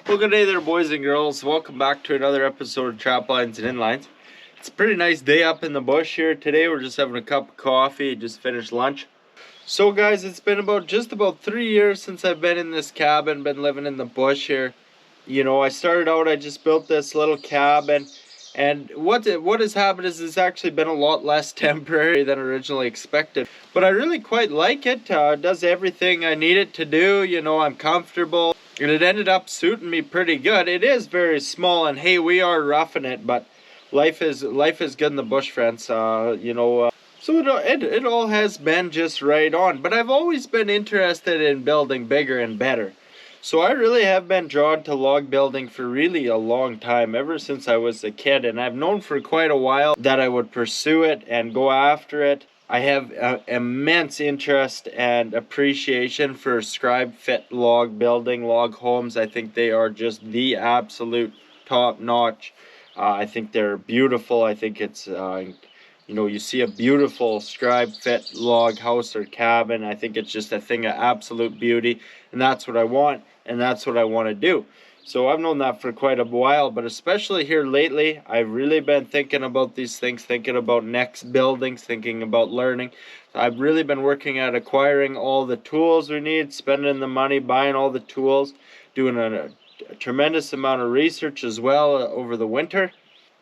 Well, good day there, boys and girls. Welcome back to another episode of Traplines and Inlines. It's a pretty nice day up in the bush here today. We're just having a cup of coffee, just finished lunch. So guys, it's been just about 3 years since I've been in this cabin, been living in the bush here. You know, I started out, I just built this little cabin, and what has happened is it's actually been a lot less temporary than originally expected. But I really quite like it. It does everything I need it to do. You know, I'm comfortable. And it ended up suiting me pretty good. It is very small, and hey, we are roughing it, but life is good in the bush, friends. So it all has been just right on. But I've always been interested in building bigger and better. So I really have been drawn to log building for really a long time, ever since I was a kid. And I've known for quite a while that I would pursue it and go after it. I have immense interest and appreciation for scribe fit log building, log homes. I think they are just the absolute top notch. I think they're beautiful. I think it's, you see a beautiful scribe fit log house or cabin. I think it's just a thing of absolute beauty, and that's what I want, and that's what I want to do. So I've known that for quite a while, but especially here lately, I've really been thinking about these things, thinking about next buildings, thinking about learning. I've really been working at acquiring all the tools we need, spending the money, buying all the tools, doing a tremendous amount of research as well over the winter.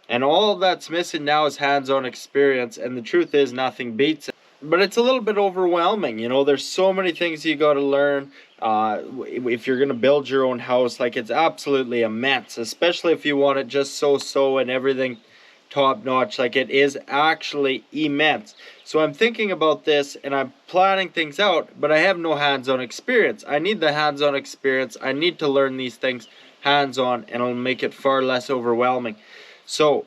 And all that's missing now is hands-on experience, and the truth is nothing beats it. But it's a little bit overwhelming, you know, there's so many things you got to learn. If you're going to build your own house, like, it's absolutely immense, especially if you want it just so and everything top notch. Like, it is actually immense. So I'm thinking about this and I'm planning things out, but I have no hands-on experience. I need the hands-on experience. I need to learn these things hands-on, and it'll make it far less overwhelming. So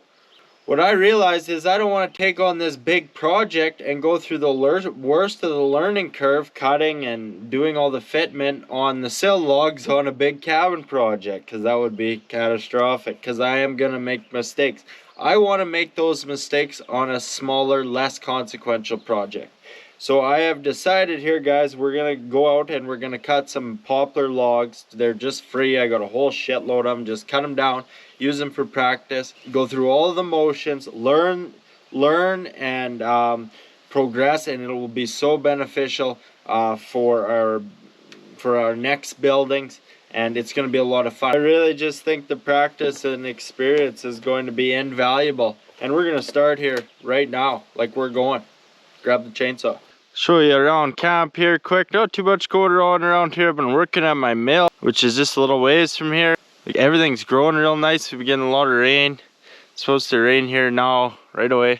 what I realized is I don't want to take on this big project and go through the worst of the learning curve, cutting and doing all the fitment on the sill logs on a big cabin project, because that would be catastrophic, because I am going to make mistakes. I want to make those mistakes on a smaller, less consequential project. So I have decided here, guys, we're going to go out and we're going to cut some poplar logs. They're just free. I got a whole shitload of them. Just cut them down, use them for practice, go through all of the motions, learn and progress, and it will be so beneficial for our next buildings, and it's going to be a lot of fun. I really just think the practice and experience is going to be invaluable, and we're going to start here right now, like we're going. Grab the chainsaw. Show you around camp here quick. Not too much going on around here. I've been working at my mill, which is just a little ways from here. Like, everything's growing real nice. We've been getting a lot of rain. It's supposed to rain here now, right away.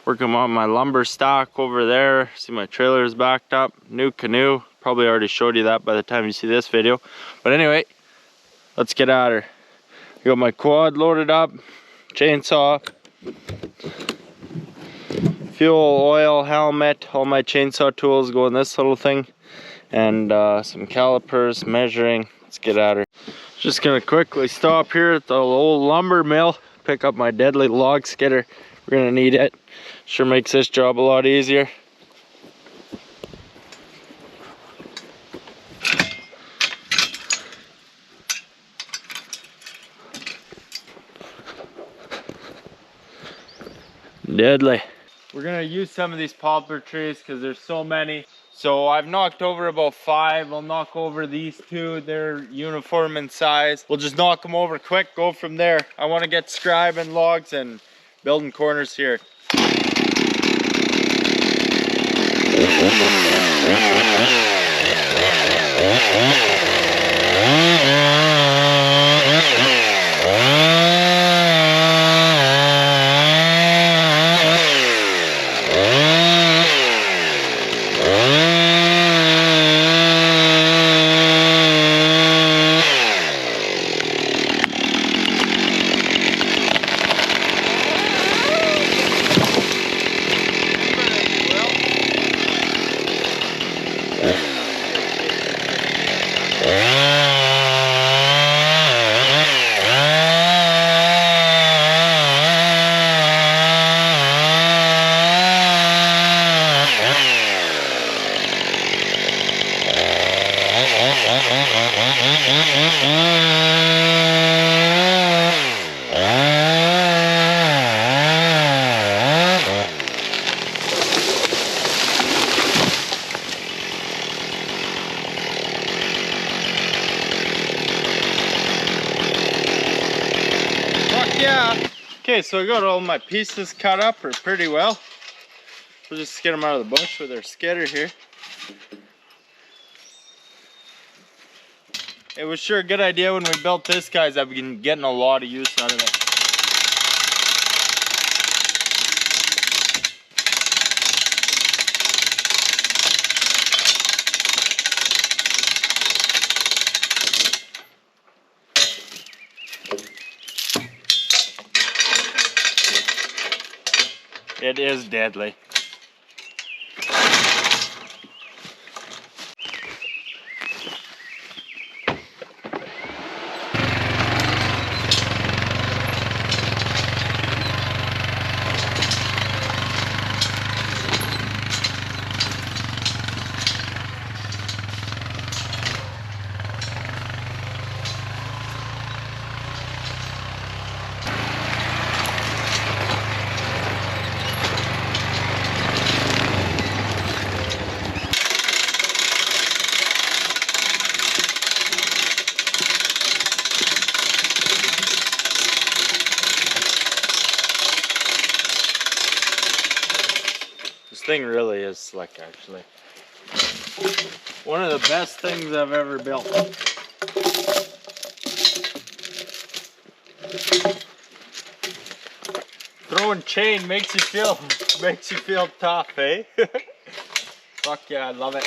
Working on my lumber stock over there. See, my trailer is backed up. New canoe. Probably already showed you that by the time you see this video. But anyway, let's get at her. I got my quad loaded up. Chainsaw. Fuel, oil, helmet, all my chainsaw tools go in this little thing, and some calipers, measuring. Let's get at her. Just gonna quickly stop here at the old lumber mill, pick up my deadly log skidder. We're gonna need it. Sure makes this job a lot easier. Deadly. We're gonna use some of these poplar trees because there's so many. So I've knocked over about 5. I'll knock over these 2. They're uniform in size. We'll just knock them over quick, go from there. I want to get scribing logs and building corners here. yeah. Okay, so I got all my pieces cut up pretty well. We'll just get them out of the bush with our skidder here. It was sure a good idea when we built this, guys. I've been getting a lot of use out of it. It is deadly. This thing really is slick, actually. One of the best things I've ever built. Throwing chain makes you feel tough, eh? Fuck yeah, I love it.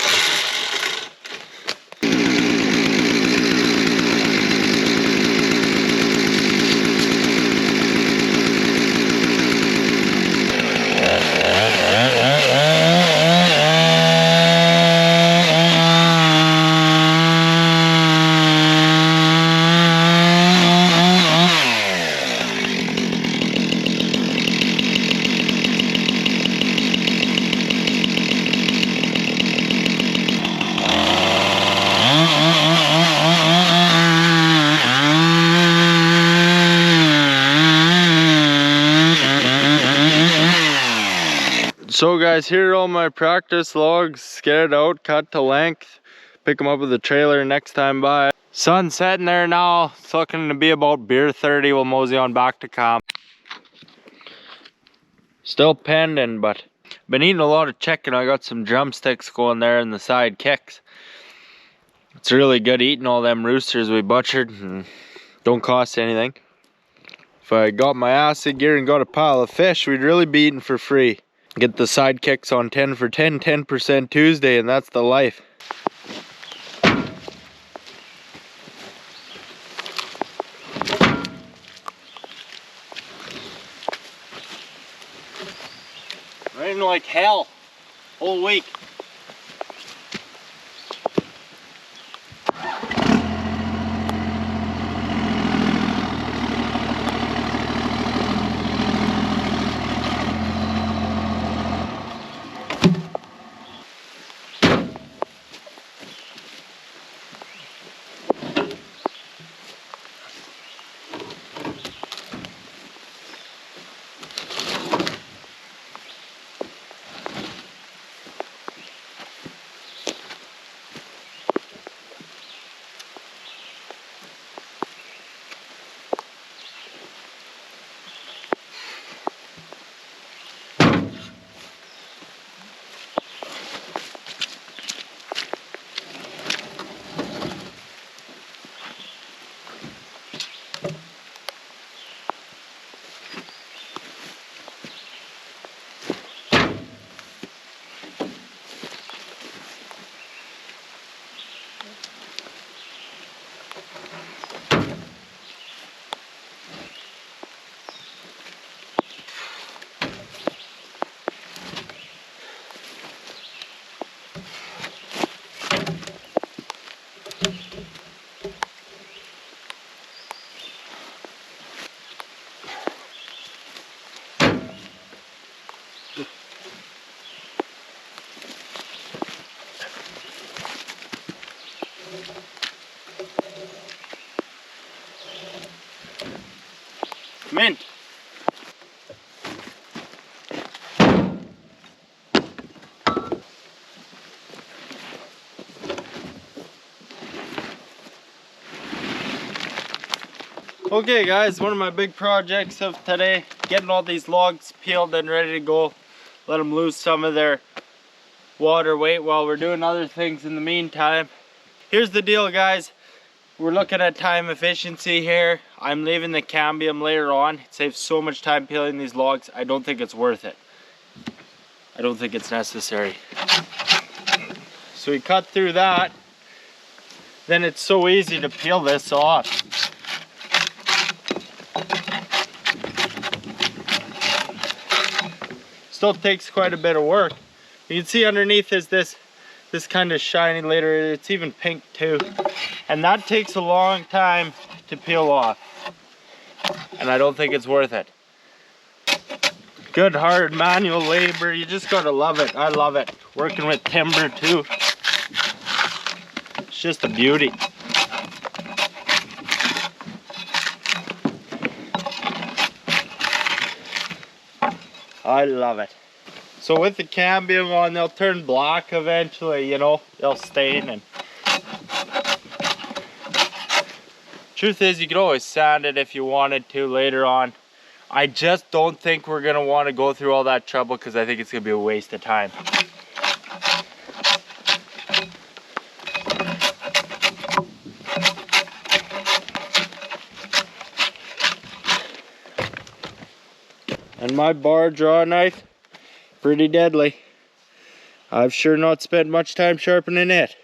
So guys, here are all my practice logs, scared out, cut to length. Pick them up with the trailer next time by. Sun's setting there now. It's looking to be about beer 30. We'll mosey on back to camp. Still pending, but been eating a lot of chicken. I got some drumsticks going there in the side kicks. It's really good eating all them roosters we butchered and don't cost anything. If I got my acid gear and got a pile of fish, we'd really be eating for free. Get the side kicks on 10 for 10, 10% Tuesday, and that's the life. Raining like hell, whole week. Mint. Okay guys, one of my big projects of today, getting all these logs peeled and ready to go. Let them lose some of their water weight while we're doing other things in the meantime. Here's the deal guys, we're looking at time efficiency here. I'm leaving the cambium later on. It saves so much time peeling these logs. I don't think it's worth it. I don't think it's necessary. So we cut through that. Then it's so easy to peel this off. Still takes quite a bit of work. You can see underneath is this kind of shiny later. It's even pink too. And that takes a long time to peel off. And I don't think it's worth it. Good hard manual labor. You just gotta love it. I love it. Working with timber too. It's just a beauty. I love it. So with the cambium on, they'll turn black eventually, you know, they'll stain. And truth is, you could always sand it if you wanted to later on. I just don't think we're gonna want to go through all that trouble because I think it's gonna be a waste of time. And my bar draw knife, pretty deadly. I've sure not spent much time sharpening it.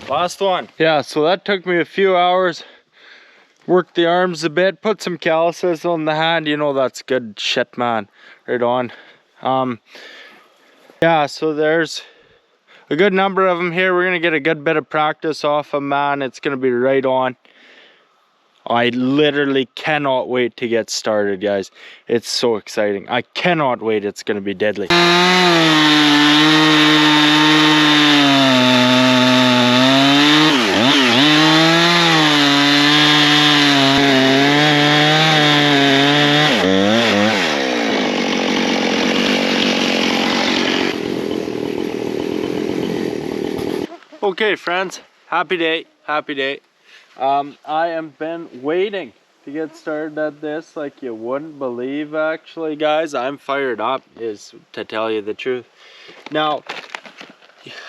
Last one. Yeah, so that took me a few hours. Worked the arms a bit, put some calluses on the hand. You know that's good shit, man. Right on. Yeah, so there's a good number of them here. We're gonna get a good bit of practice off them, man. It's gonna be right on. I literally cannot wait to get started, guys. It's so exciting. I cannot wait. It's gonna be deadly. Okay friends, happy day, happy day. I have been waiting to get started at this like you wouldn't believe actually guys. I'm fired up is to tell you the truth. Now,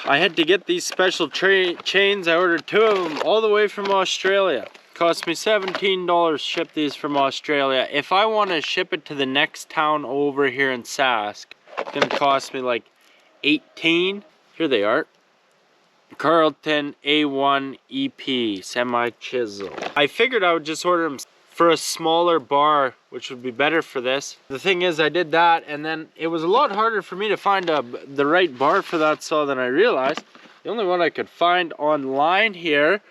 I had to get these special chains. I ordered 2 of them all the way from Australia. Cost me $17 to ship these from Australia. If I want to ship it to the next town over here in Sask, it's gonna cost me like 18. Here they are. Carlton A1 EP semi-chisel. I figured I would just order them for a smaller bar, which would be better for this. The thing is, I did that, and then it was a lot harder for me to find the right bar for that saw than I realized. The only one I could find online here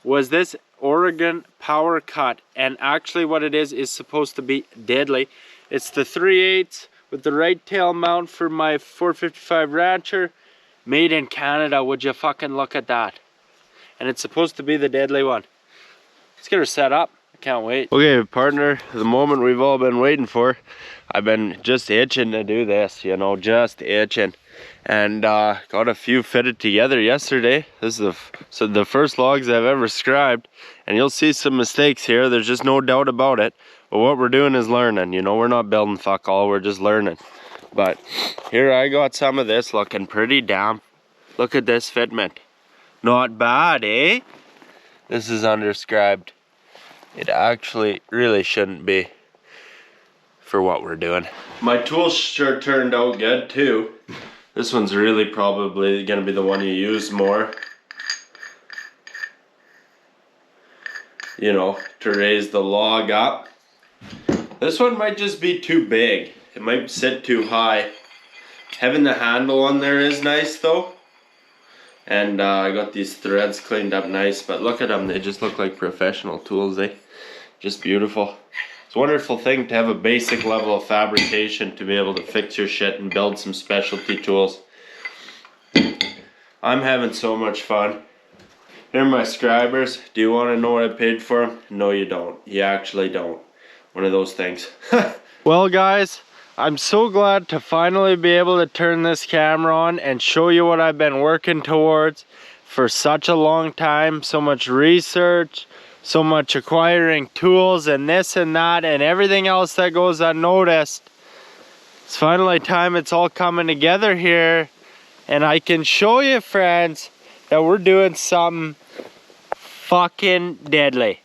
was this Oregon Power Cut, and actually what it is supposed to be deadly. It's the 3/8 with the right tail mount for my 455 Rancher. Made in Canada, would you fucking look at that? And it's supposed to be the deadly one. Let's get her set up. I can't wait. Okay, partner, the moment we've all been waiting for. I've been just itching to do this, you know, just itching. And got a few fitted together yesterday. This is the first logs I've ever scribed. And you'll see some mistakes here. There's just no doubt about it. But what we're doing is learning. You know, we're not building fuck all, we're just learning. But here I got some of this looking pretty damp. Look at this fitment. Not bad, eh? This is underscribed. It actually really shouldn't be for what we're doing. My tools sure turned out good too. This one's really probably gonna be the one you use more. You know, to raise the log up. This one might just be too big. It might sit too high. Having the handle on there is nice though. And I got these threads cleaned up nice, but look at them, they just look like professional tools. They just beautiful. It's a wonderful thing to have a basic level of fabrication to be able to fix your shit and build some specialty tools. I'm having so much fun. Here are my scribers. Do you want to know what I paid for them? No, you don't. You actually don't. One of those things. Well, guys, I'm so glad to finally be able to turn this camera on and show you what I've been working towards for such a long time. So much research, so much acquiring tools and this and that and everything else that goes unnoticed. It's finally time it's all coming together here, and I can show you, friends, that we're doing something fucking deadly.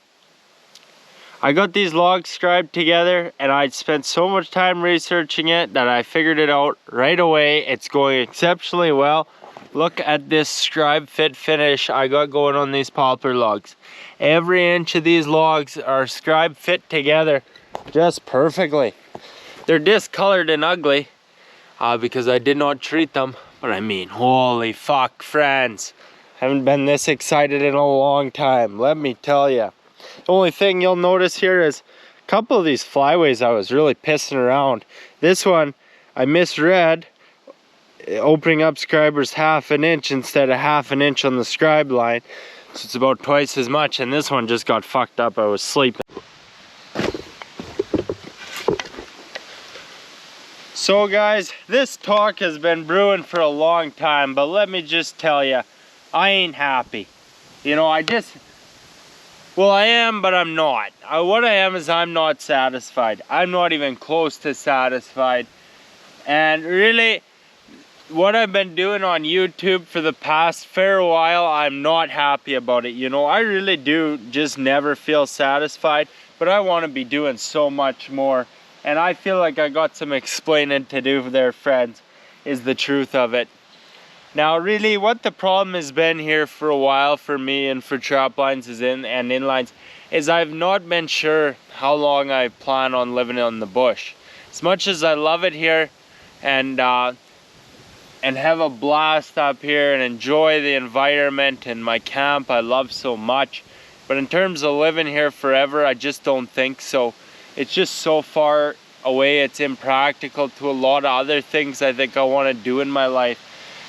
I got these logs scribed together and I spent so much time researching it that I figured it out right away. It's going exceptionally well. Look at this scribe fit finish I got going on these poplar logs. Every inch of these logs are scribe fit together just perfectly. They're discolored and ugly because I did not treat them. But I mean, holy fuck, friends. Haven't been this excited in a long time, let me tell you. The only thing you'll notice here is a couple of these flyways I was really pissing around. This one I misread, opening up scribers 1/2 inch instead of 1/2 inch on the scribe line. So it's about twice as much, and this one just got fucked up. I was sleeping. So guys, this talk has been brewing for a long time, but let me just tell you, I ain't happy. You know, well, I am, but I'm not. What I am is I'm not satisfied. I'm not even close to satisfied. And really, what I've been doing on YouTube for the past fair while, I'm not happy about it. You know, I really do just never feel satisfied, but I want to be doing so much more. And I feel like I got some explaining to do there, friends, is the truth of it. Now, really, what the problem has been here for a while for me and for Traplines and Inlines is I've not been sure how long I plan on living on the bush. As much as I love it here and have a blast up here and enjoy the environment and my camp I love so much, but in terms of living here forever, I just don't think so. It's just so far away, it's impractical to a lot of other things I think I want to do in my life.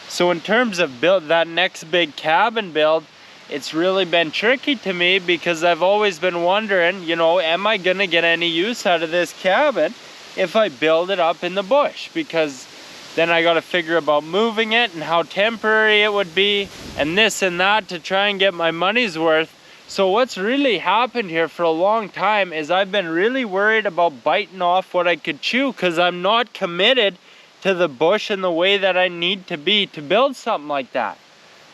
So in terms of that next big cabin build, it's really been tricky to me because I've always been wondering, you know, am I gonna get any use out of this cabin if I build it up in the bush? Because then I gotta figure about moving it and how temporary it would be and this and that to try and get my money's worth. So what's really happened here for a long time is I've been really worried about biting off what I could chew because I'm not committed to the bush in the way that I need to be to build something like that.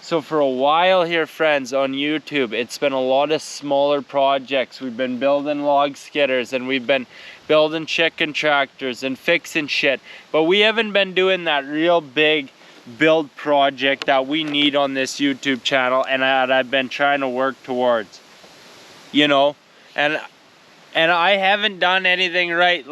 So for a while here, friends, on YouTube, it's been a lot of smaller projects. We've been building log skidders and we've been building chicken tractors and fixing shit, but we haven't been doing that real big build project that we need on this YouTube channel and that I've been trying to work towards, you know. And I haven't done anything right,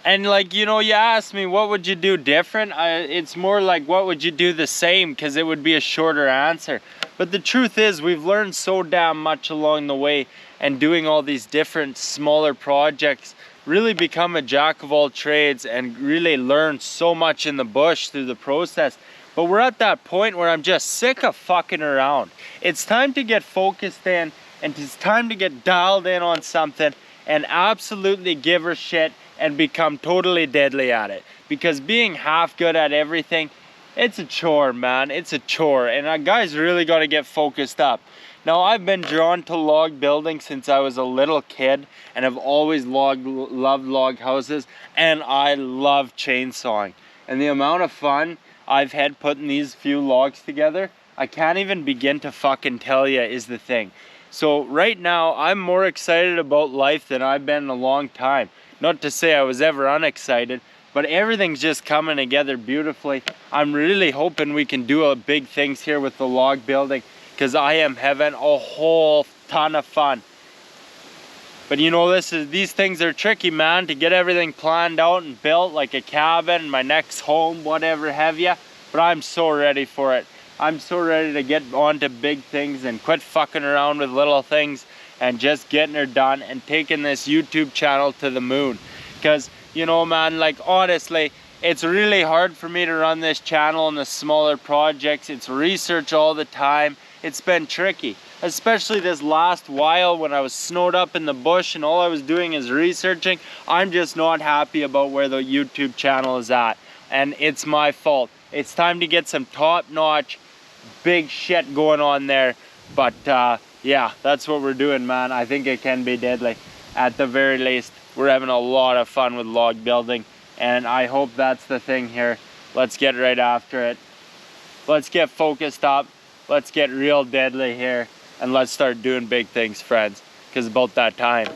and you know, you asked me what would you do different. It's more like what would you do the same, because it would be a shorter answer. But the truth is we've learned so damn much along the way, and doing all these different smaller projects, really become a jack of all trades and really learn so much in the bush through the process. But we're at that point where I'm just sick of fucking around. It's time to get focused in, and it's time to get dialed in on something and absolutely give her shit and become totally deadly at it. Because being half good at everything, it's a chore, man. It's a chore, and a guy's really got to get focused up. Now, I've been drawn to log building since I was a little kid, and I've always loved log houses, and I love chainsawing. And the amount of fun I've had putting these few logs together, I can't even begin to fucking tell you is the thing. So right now, I'm more excited about life than I've been in a long time. Not to say I was ever unexcited, but everything's just coming together beautifully. I'm really hoping we can do big things here with the log building, because I am having a whole ton of fun. But you know, these things are tricky, man, to get everything planned out and built, like a cabin, my next home, whatever have you. But I'm so ready for it. I'm so ready to get on to big things and quit fucking around with little things and just getting her done and taking this YouTube channel to the moon. Because, you know, man, like honestly, it's really hard for me to run this channel and the smaller projects. It's research all the time. It's been tricky, especially this last while when I was snowed up in the bush and all I was doing is researching. I'm just not happy about where the YouTube channel is at, and it's my fault. It's time to get some top-notch big shit going on there. But yeah, that's what we're doing, man. I think it can be deadly. At the very least, we're having a lot of fun with log building, and I hope that's the thing here. Let's get right after it. Let's get focused up. Let's get real deadly here, and let's start doing big things, friends, because it's about that time.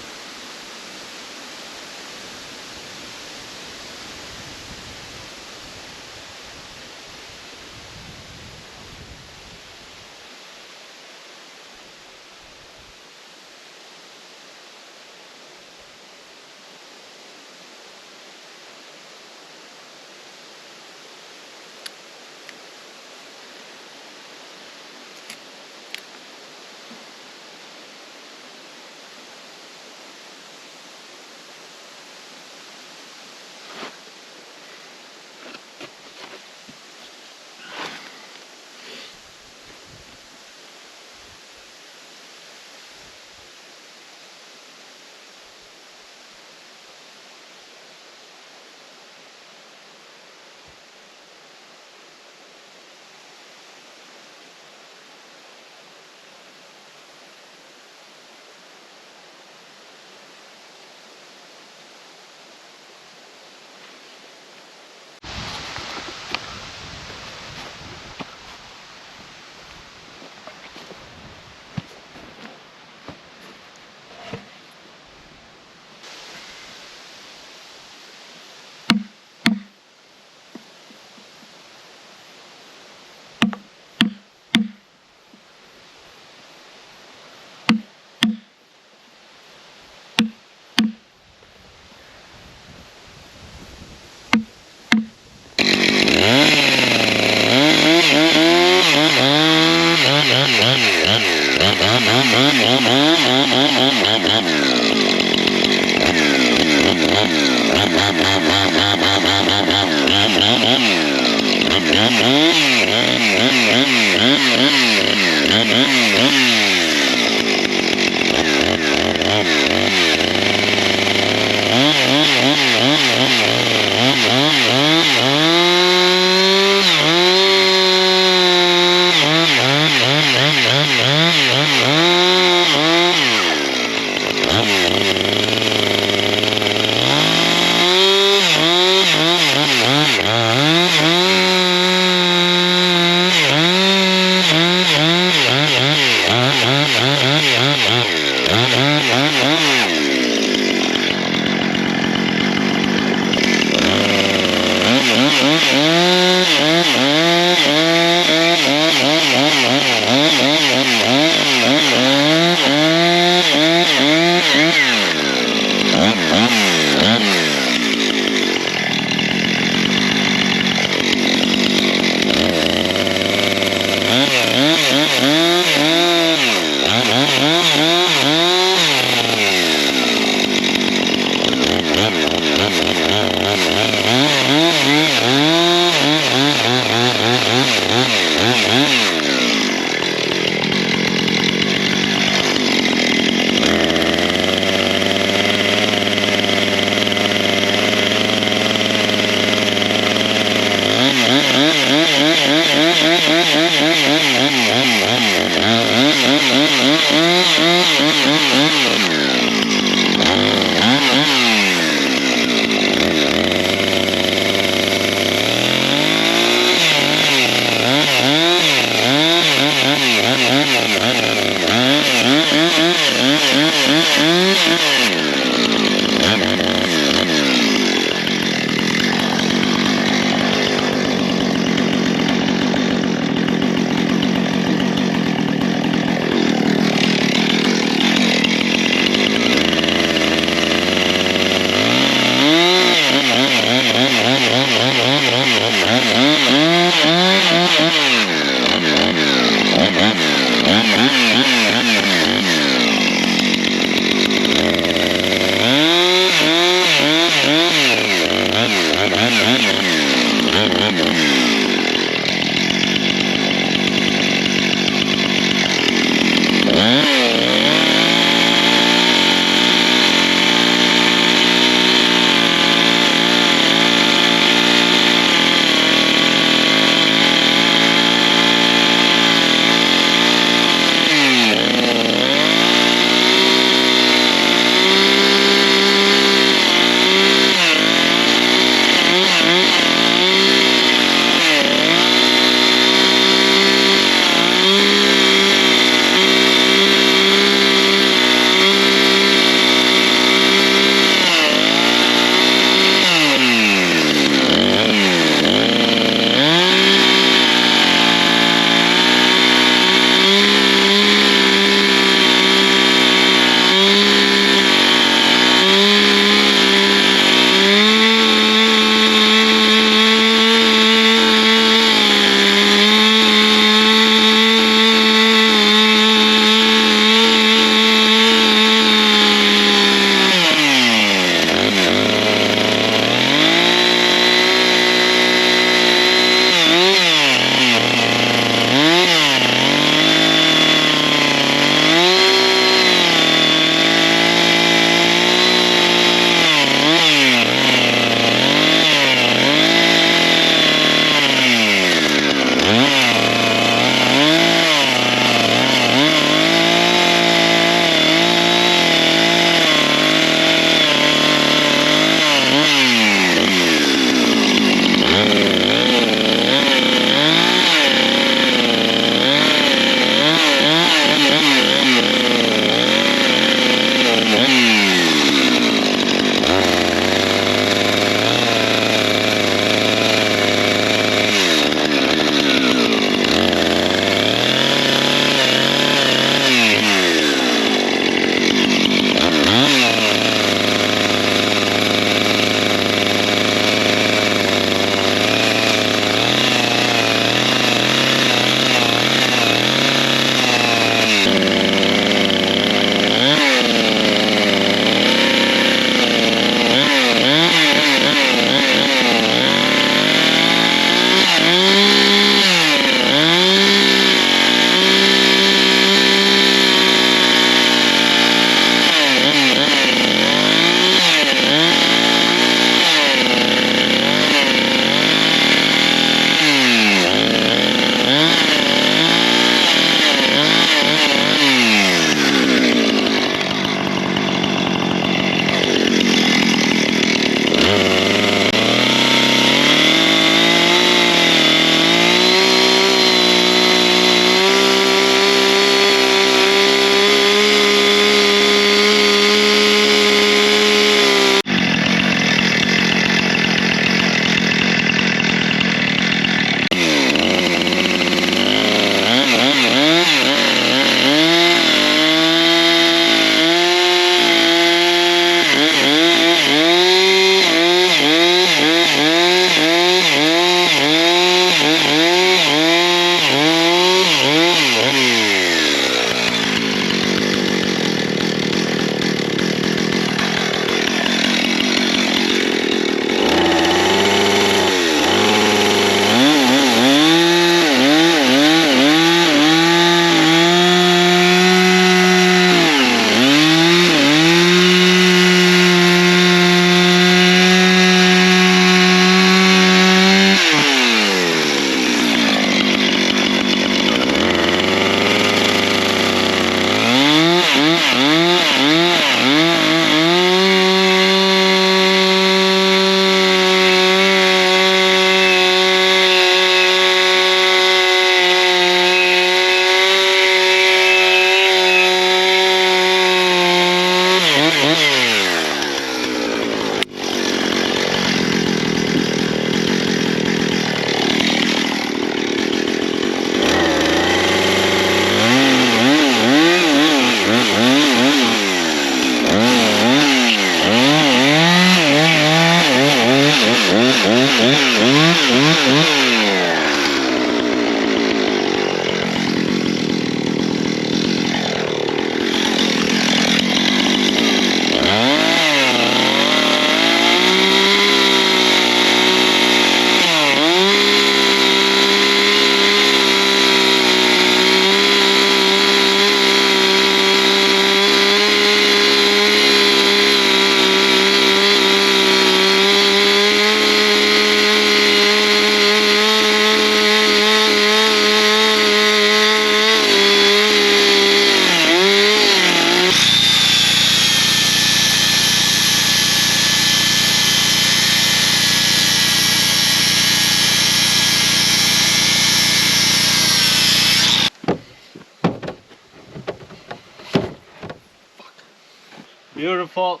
Beautiful.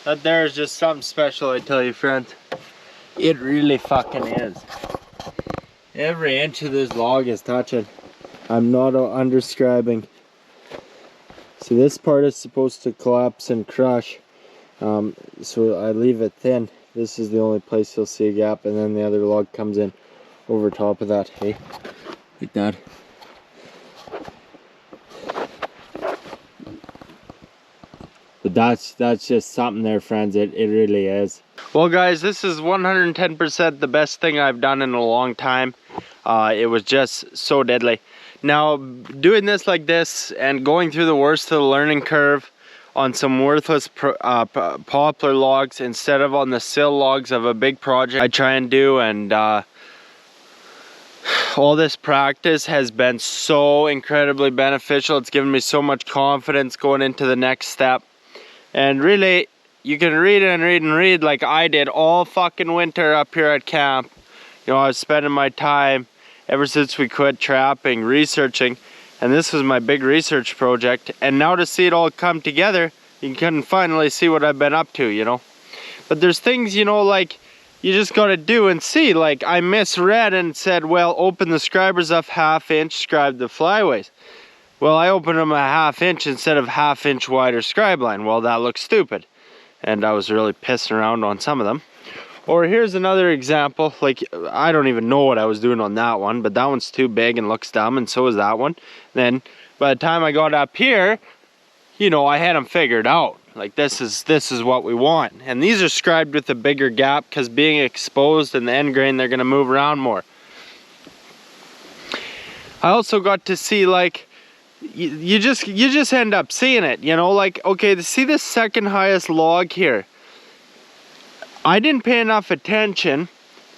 That there is just something special, I tell you, friends. It really fucking is. Every inch of this log is touching. I'm not underscribing. See, this part is supposed to collapse and crush. So I leave it thin. This is the only place you'll see a gap, and then the other log comes in over top of that. Hey, like that. But that's just something there, friends. It really is. Well, guys, this is 110% the best thing I've done in a long time. It was just so deadly. Now, doing this like this and going through the worst of the learning curve on some worthless poplar logs instead of on the sill logs of a big project I try and do, and all this practice has been so incredibly beneficial. It's given me so much confidence going into the next step. And really, you can read and read and read like I did all fucking winter up here at camp. You know, I was spending my time ever since we quit trapping, researching, and this was my big research project. And now to see it all come together, you can finally see what I've been up to, you know. But there's things, you know, like you just gotta do and see. Like I misread and said, well, open the scribers up 1/2 inch, scribe the flyways. Well, I opened them a 1/2 inch instead of 1/2 inch wider scribe line. Well, that looks stupid. And I was really pissing around on some of them. Or here's another example. Like, I don't even know what I was doing on that one, but that one's too big and looks dumb, and so is that one. Then, by the time I got up here, you know, I had them figured out. Like, this is what we want. And these are scribed with a bigger gap, because being exposed in the end grain, they're going to move around more. I also got to see, like, you just end up seeing it, you know, like, okay, to see this second highest log here, I didn't pay enough attention,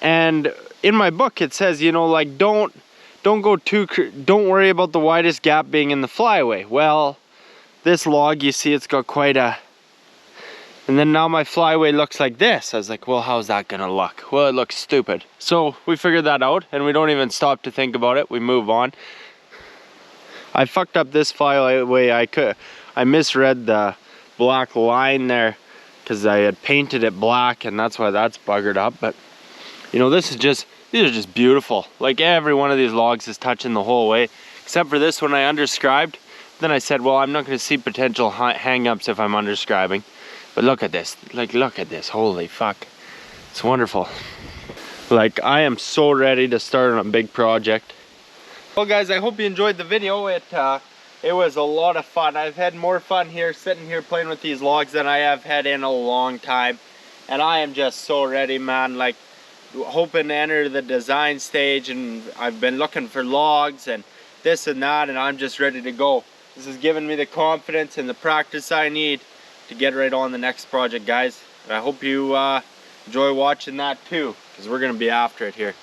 and in my book it says, you know, like, don't worry about the widest gap being in the flyway. Well, this log, you see, it's got quite a, and then now my flyway looks like this. I was like, well, how's that gonna look? Well, it looks stupid. So we figured that out, and we don't even stop to think about it. We move on. I fucked up this flyway. I misread the black line there because I had painted it black, and that's why that's buggered up. But you know, these are just beautiful. Like every one of these logs is touching the whole way, except for this one I underscribed. Then I said, well, I'm not going to see potential hang-ups if I'm underscribing. But look at this. Like, look at this. Holy fuck. It's wonderful. Like, I am so ready to start on a big project. Well, guys, I hope you enjoyed the video. It was a lot of fun. I've had more fun here, sitting here playing with these logs, than I have had in a long time. And I am just so ready, man. Like, hoping to enter the design stage, and I've been looking for logs and this and that, and I'm just ready to go. This has given me the confidence and the practice I need to get right on the next project, guys. And I hope you enjoy watching that too, because we're going to be after it here.